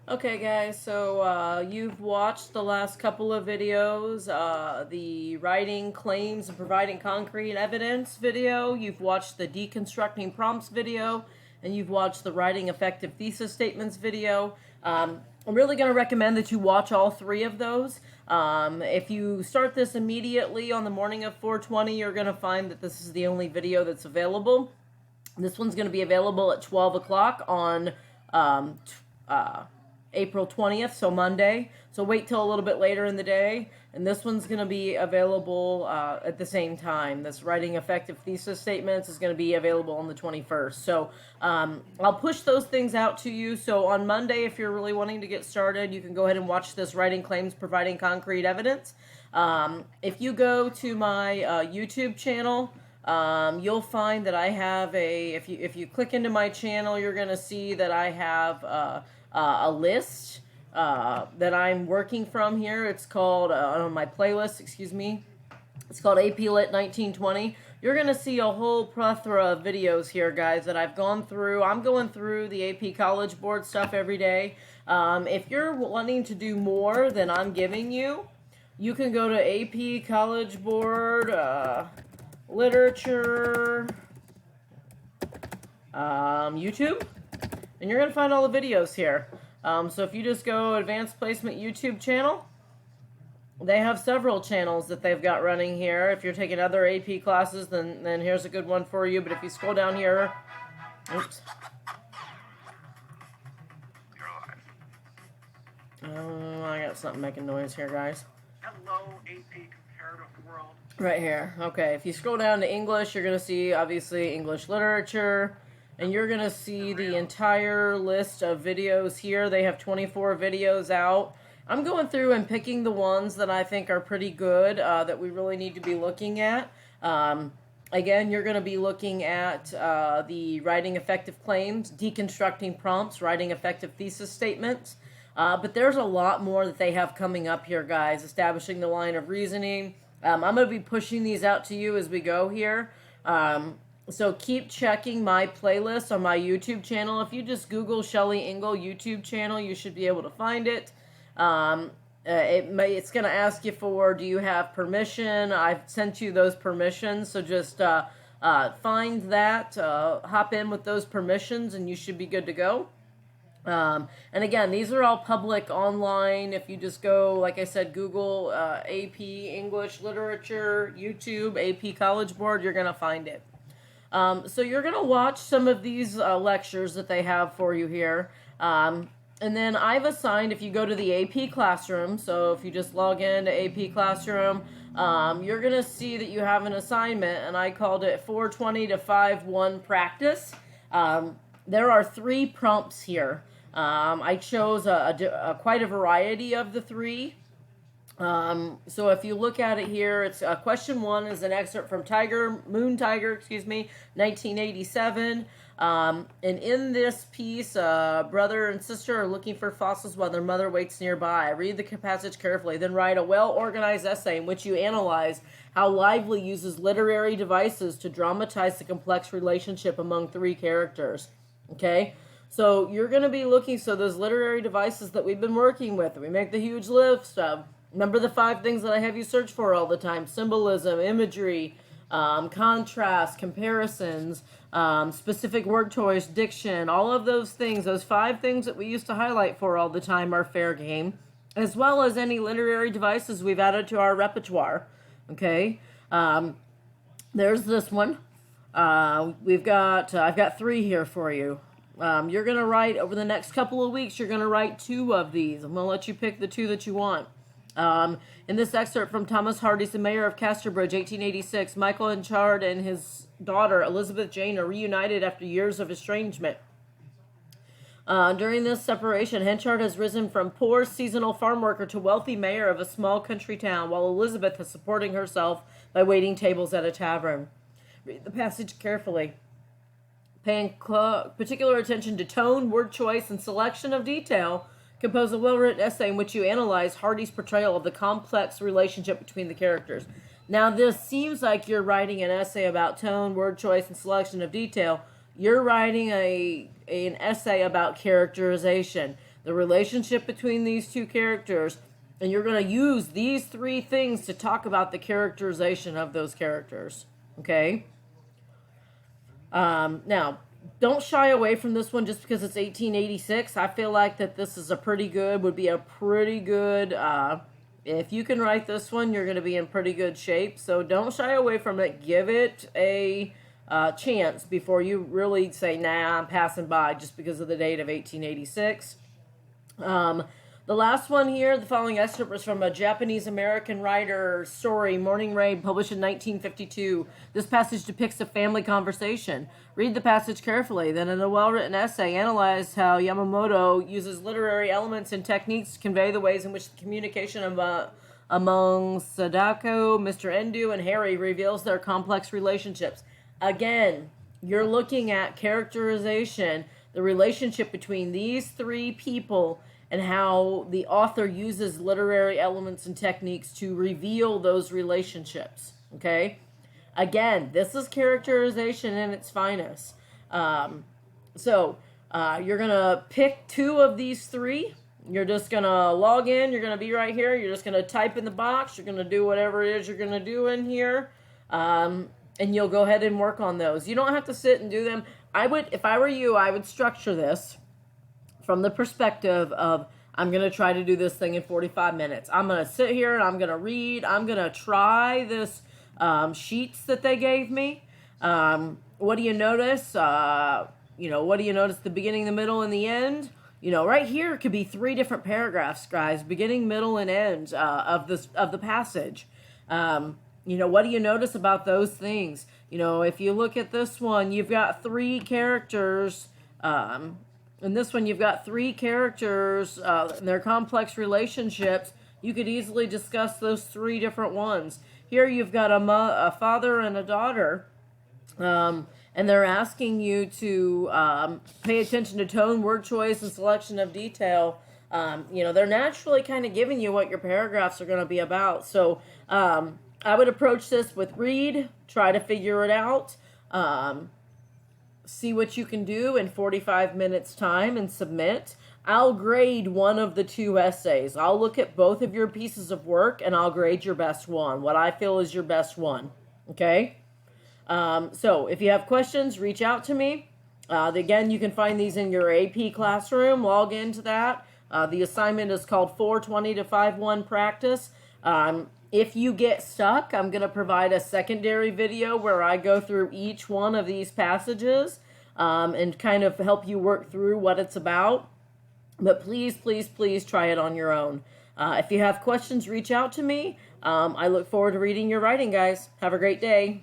Okay, guys, so you've watched the last couple of videos, the writing claims and providing concrete evidence video, you've watched the deconstructing prompts video, and you've watched the writing effective thesis statements video. I'm really going to recommend that you watch all three of those. If you start this immediately on the morning of 420, you're going to find that this is the only video that's available. This one's going to be available at 12 o'clock on April 20th, so Monday. So wait till a little bit later in the day. And this one's going to be available at the same time. This writing effective thesis statements is going to be available on the 21st. So I'll push those things out to you. So on Monday, if you're really wanting to get started, you can go ahead and watch this writing claims providing concrete evidence. If you go to my YouTube channel, you'll find that I have if you click into my channel, you're going to see that I have a list that I'm working from here. It's called, on my playlist, excuse me, it's called AP Lit 1920. You're going to see a whole plethora of videos here, guys, that I've gone through. I'm going through the AP College Board stuff every day. If you're wanting to do more than I'm giving you, you can go to AP College Board, Literature, YouTube, and you're going to find all the videos here. So if you just go Advanced Placement YouTube channel, they have several channels that they've got running here. If you're taking other AP classes, then here's a good one for you. But if you scroll down here, oops. I got something making noise here, guys. Hello, AP Comparative World. Right here. Okay, if you scroll down to English, you're going to see, obviously, English literature. And you're going to see the entire list of videos here. They have 24 videos out. I'm going through and picking the ones that I think are pretty good, that we really need to be looking at. Again, you're going to be looking at the writing effective claims, deconstructing prompts, writing effective thesis statements. But there's a lot more that they have coming up here, guys. Establishing the line of reasoning. I'm going to be pushing these out to you as we go here. So keep checking my playlist on my YouTube channel. If you just Google Shelly Ingle YouTube channel, you should be able to find it. It's going to ask you for, do you have permission? I've sent you those permissions, so just find that, hop in with those permissions, and you should be good to go. And again, these are all public online. If you just go, like I said, Google AP English Literature, YouTube, AP College Board, you're going to find it. So you're going to watch some of these lectures that they have for you here. And then I've assigned, if you go to the AP Classroom, so if you just log in to AP Classroom, you're going to see that you have an assignment, and I called it 420 to 5-1 practice. There are 3 prompts here. I chose quite a variety of the 3. So if you look at it here, it's question 1 is an excerpt from Moon Tiger, 1987. And in this piece, brother and sister are looking for fossils while their mother waits nearby. Read the passage carefully, then write a well-organized essay in which you analyze how Lively uses literary devices to dramatize the complex relationship among 3 characters. Okay? So you're going to be looking, so those literary devices that we've been working with, we make the huge list of. Remember the 5 things that I have you search for all the time: symbolism, imagery, contrast, comparisons, specific word choice, diction, all of those things. Those 5 things that we used to highlight for all the time are fair game, as well as any literary devices we've added to our repertoire. Okay, there's this one. I've got 3 here for you. You're going to write, over the next couple of weeks, you're going to write 2 of these. I'm going to let you pick the 2 that you want. In this excerpt from Thomas Hardy's The Mayor of Casterbridge, 1886, Michael Henchard and his daughter, Elizabeth Jane, are reunited after years of estrangement. During this separation, Henchard has risen from poor seasonal farm worker to wealthy mayor of a small country town, while Elizabeth is supporting herself by waiting tables at a tavern. Read the passage carefully, paying particular attention to tone, word choice, and selection of detail. Compose a well-written essay in which you analyze Hardy's portrayal of the complex relationship between the characters. Now, this seems like you're writing an essay about tone, word choice, and selection of detail. You're writing an essay about characterization. the relationship between these two characters, and you're going to use these three things to talk about the characterization of those characters. Okay? Now, don't shy away from this one just because it's 1886. I feel like that this is would be a pretty good, if you can write this one, you're going to be in pretty good shape. So don't shy away from it. Give it a chance before you really say, nah, I'm passing by just because of the date of 1886. The last one here, the following excerpt was from a Japanese-American writer story, Morning Rain, published in 1952. This passage depicts a family conversation. Read the passage carefully, then in a well-written essay, analyze how Yamamoto uses literary elements and techniques to convey the ways in which the communication among Sadako, Mr. Endo, and Harry reveals their complex relationships. Again, you're looking at characterization, the relationship between these three people, and how the author uses literary elements and techniques to reveal those relationships. Okay? Again, this is characterization in its finest. So you're going to pick two of these three. You're just going to log in. You're going to be right here. You're just going to type in the box. You're going to do whatever it is you're going to do in here. And you'll go ahead and work on those. You don't have to sit and do them. If I were you, I would structure this from the perspective of, I'm going to try to do this thing in 45 minutes. I'm going to sit here and I'm going to read. I'm going to try this sheets that they gave me. What do you notice? What do you notice? The beginning, the middle, and the end. Right here could be 3 different paragraphs, guys. Beginning, middle, and end of the passage. What do you notice about those things? If you look at this one, you've got 3 characters. In this one, you've got 3 characters, and their complex relationships. You could easily discuss those 3 different ones. Here you've got a father and a daughter, and they're asking you to pay attention to tone, word choice, and selection of detail. They're naturally kind of giving you what your paragraphs are going to be about. So I would approach this with read, try to figure it out, see what you can do in 45 minutes time and submit. I'll grade one of the 2 essays. I'll look at both of your pieces of work and I'll grade your best one, what I feel is your best one. Okay? So if you have questions, reach out to me. Again, you can find these in your AP classroom. Log into that. The assignment is called 420 to 51 practice. If you get stuck, I'm going to provide a secondary video where I go through each one of these passages and kind of help you work through what it's about. But please, please, please try it on your own. If you have questions, reach out to me. I look forward to reading your writing, guys. Have a great day.